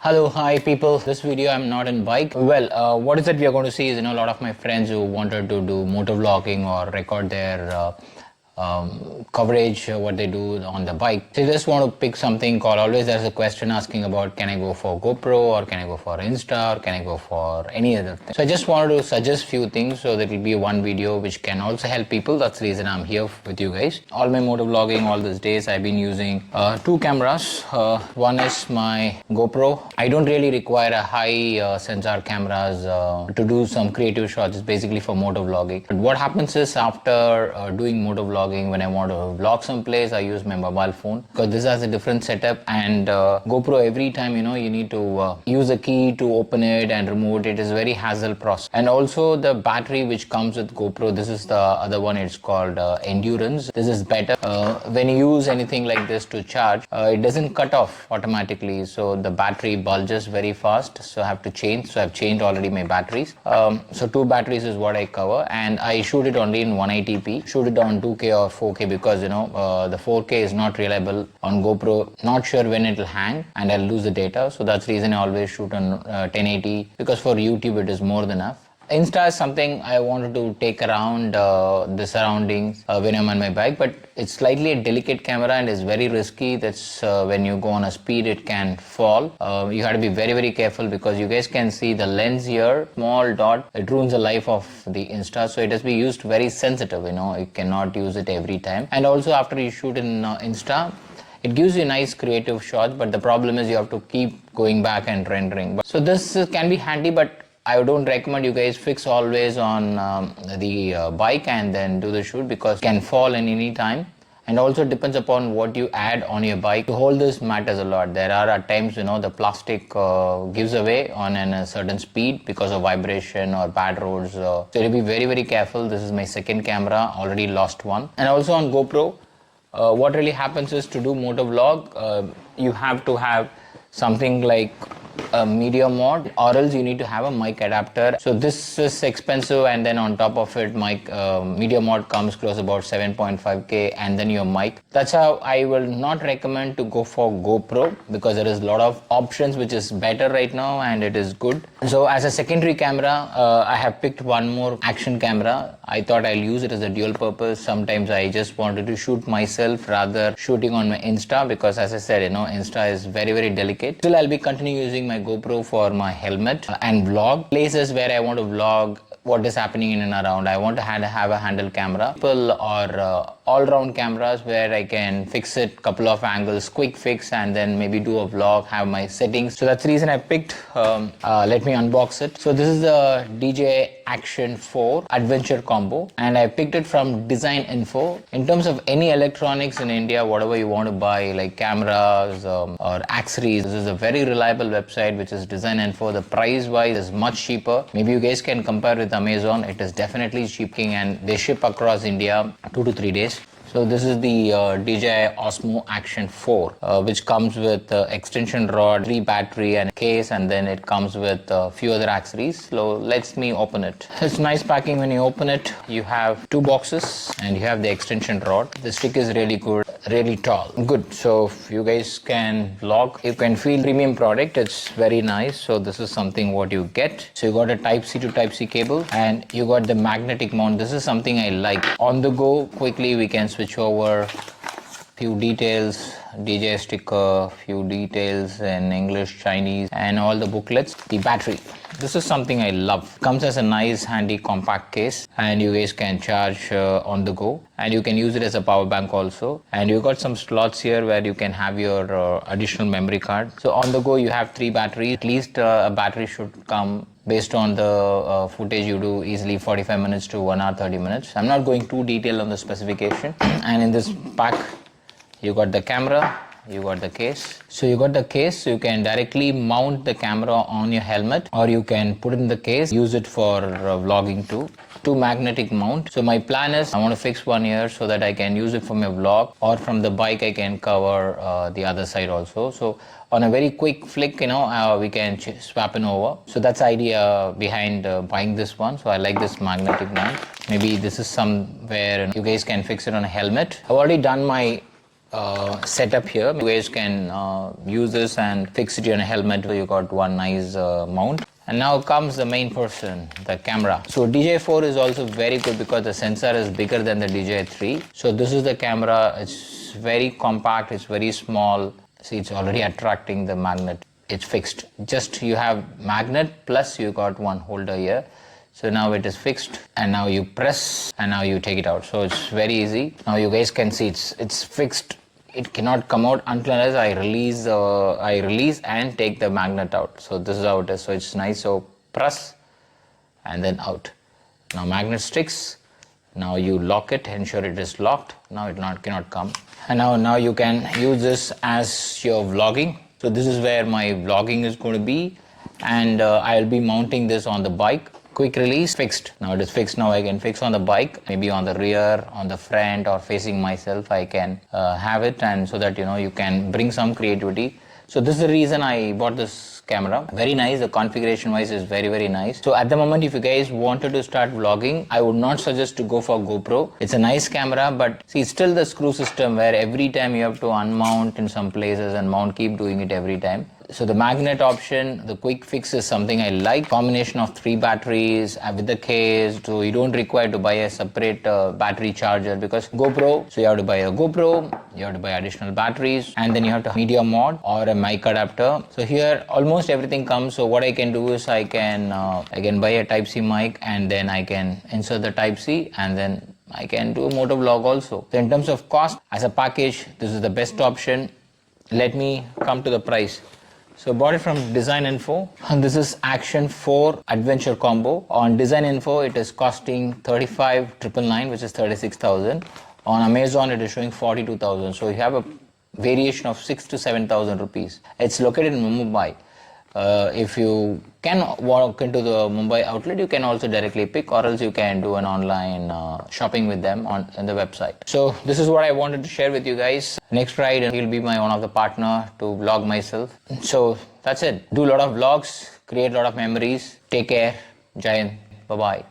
Hello, hi people. This video I'm not in bike. Well, what is it we are going to see is, a lot of my friends who wanted to do motor vlogging or record their coverage, what they do on the bike. They just want to pick something called, always there's a question asking about, can I go for GoPro or can I go for Insta or can I go for any other thing? So I just wanted to suggest few things so that it will be one video which can also help people. That's the reason I'm here with you guys. All my motor vlogging all these days I've been using two cameras. One is my GoPro. I don't really require a high sensor cameras to do some creative shots. It's basically for motor vlogging. But what happens is after doing motor vlogging, when I want to vlog someplace, I use my mobile phone because this has a different setup, and GoPro, every time you need to use a key to open it and remove it. It is very hassle process. And also the battery which comes with GoPro, this is the other one, it's called Endurance. This is better. When you use anything like this to charge, it doesn't cut off automatically, so the battery bulges very fast, so I have to change. So I've changed already my batteries. So two batteries is what I cover, and I shoot it only in 180p, shoot it on 2K or 4K because the 4K is not reliable on GoPro. Not sure when it will hang and I'll lose the data, so that's the reason I always shoot on 1080, because for YouTube it is more than enough. Insta is something I wanted to take around the surroundings when I'm on my bike, but it's slightly a delicate camera and it's very risky. That's when you go on a speed, it can fall. You have to be very, very careful because you guys can see the lens here, small dot. It ruins the life of the Insta, so it has to be used very sensitive. You cannot use it every time. And also after you shoot in Insta, it gives you nice creative shots, but the problem is you have to keep going back and rendering. So this can be handy, but I don't recommend you guys fix always on the bike and then do the shoot, because it can fall in any time. And also depends upon what you add on your bike. To hold this matters a lot. There are at times the plastic gives away on a certain speed because of vibration or bad roads. So you'll be very, very careful. This is my second camera, already lost one. And also on GoPro, what really happens is, to do motor vlog, you have to have something like a media mod, or else you need to have a mic adapter. So this is expensive, and then on top of it, media mod comes close about 7.5k, and then your mic. That's how I will not recommend to go for GoPro, because there is a lot of options which is better right now and it is good. So as a secondary camera, I have picked one more action camera. I thought I'll use it as a dual purpose. Sometimes I just wanted to shoot myself rather shooting on my Insta, because as I said, Insta is very, very delicate. Still, I'll be continuing using my GoPro for my helmet and vlog. Places where I want to vlog what is happening in and around, I want to have a handle camera. People or all-round cameras where I can fix it, couple of angles, quick fix, and then maybe do a vlog, have my settings. So that's the reason I picked. Let me unbox it. So this is the DJI Action 4 Adventure Combo, and I picked it from Design Info. In terms of any electronics in India, whatever you want to buy, like cameras or accessories, this is a very reliable website, which is Design Info. The price wise is much cheaper. Maybe you guys can compare with Amazon. It is definitely cheaping, and they ship across India 2 to 3 days. So this is the DJI Osmo Action 4, which comes with extension rod, 3 battery and case, and then it comes with a few other accessories. So let me open it. It's nice packing. When you open it, you have 2 boxes and you have the extension rod. The stick is really good, really tall. Good. So if you guys can vlog, you can feel premium product. It's very nice. So this is something what you get. So you got a type C to type C cable, and you got the magnetic mount. This is something I like. On the go, quickly we can switch over few details, DJI sticker, few details in English, Chinese, and all the booklets. The battery, this is something I love. Comes as a nice handy compact case, and you guys can charge on the go, and you can use it as a power bank also. And you got some slots here where you can have your additional memory card. So on the go you have 3 batteries. At least a battery should come, based on the footage you do, easily 45 minutes to 1 hour 30 minutes. I'm not going too detailed on the specification. And in this pack, you got the camera, you got the case. So you got the case, so you can directly mount the camera on your helmet, or you can put it in the case, use it for vlogging too. 2 magnetic mount. So my plan is, I want to fix one here so that I can use it for my vlog, or from the bike I can cover the other side also. So on a very quick flick, we can swap it over. So that's the idea behind buying this one. So I like this magnetic mount. Maybe this is somewhere you guys can fix it on a helmet. I've already done my setup here. You guys can use this and fix it on a helmet, so you got one nice mount. And now comes the main portion, the camera. So DJI 4 is also very good because the sensor is bigger than the DJI 3. So this is the camera. It's very compact, it's very small. See, it's already attracting the magnet. It's fixed. Just you have magnet plus you got one holder here. So now it is fixed, and now you press and now you take it out. So it's very easy. Now you guys can see it's fixed. It cannot come out unless I release and take the magnet out. So this is how it is. So it's nice. So press and then out. Now magnet sticks. Now you lock it, ensure it is locked. Now it cannot come. And now you can use this as your vlogging. So this is where my vlogging is going to be, and I'll be mounting this on the bike. Quick release, fixed. Now it is fixed. Now I can fix on the bike, maybe on the rear, on the front, or facing myself. I can have it, and so that you can bring some creativity. So this is the reason I bought this camera. Very nice. The configuration wise is very nice. So at the moment, if you guys wanted to start vlogging, I would not suggest to go for GoPro. It's a nice camera, but see, it's still the screw system where every time you have to unmount in some places and mount, keep doing it every time. So the magnet option, the quick fix is something I like. Combination of 3 batteries with the case, so you don't require to buy a separate battery charger, because GoPro, so you have to buy a GoPro, you have to buy additional batteries, and then you have to media mod or a mic adapter. So here almost everything comes. So what I can do is I can buy a Type-C mic, and then I can insert the Type-C, and then I can do a motor vlog also. So in terms of cost, as a package, this is the best option. Let me come to the price. So bought it from Design Info, and this is Action 4 Adventure Combo. On Design Info, it is costing 35,999, which is 36,000. On Amazon, it is showing 42,000. So you have a variation of 6,000 to 7,000 rupees. It's located in Mumbai. If you can walk into the Mumbai outlet, you can also directly pick, or else you can do an online shopping with them on the website. So this is what I wanted to share with you guys. Next ride, he'll be one of the partner to vlog myself. So that's it. Do a lot of vlogs, create a lot of memories. Take care. Jai Hind. Bye-bye.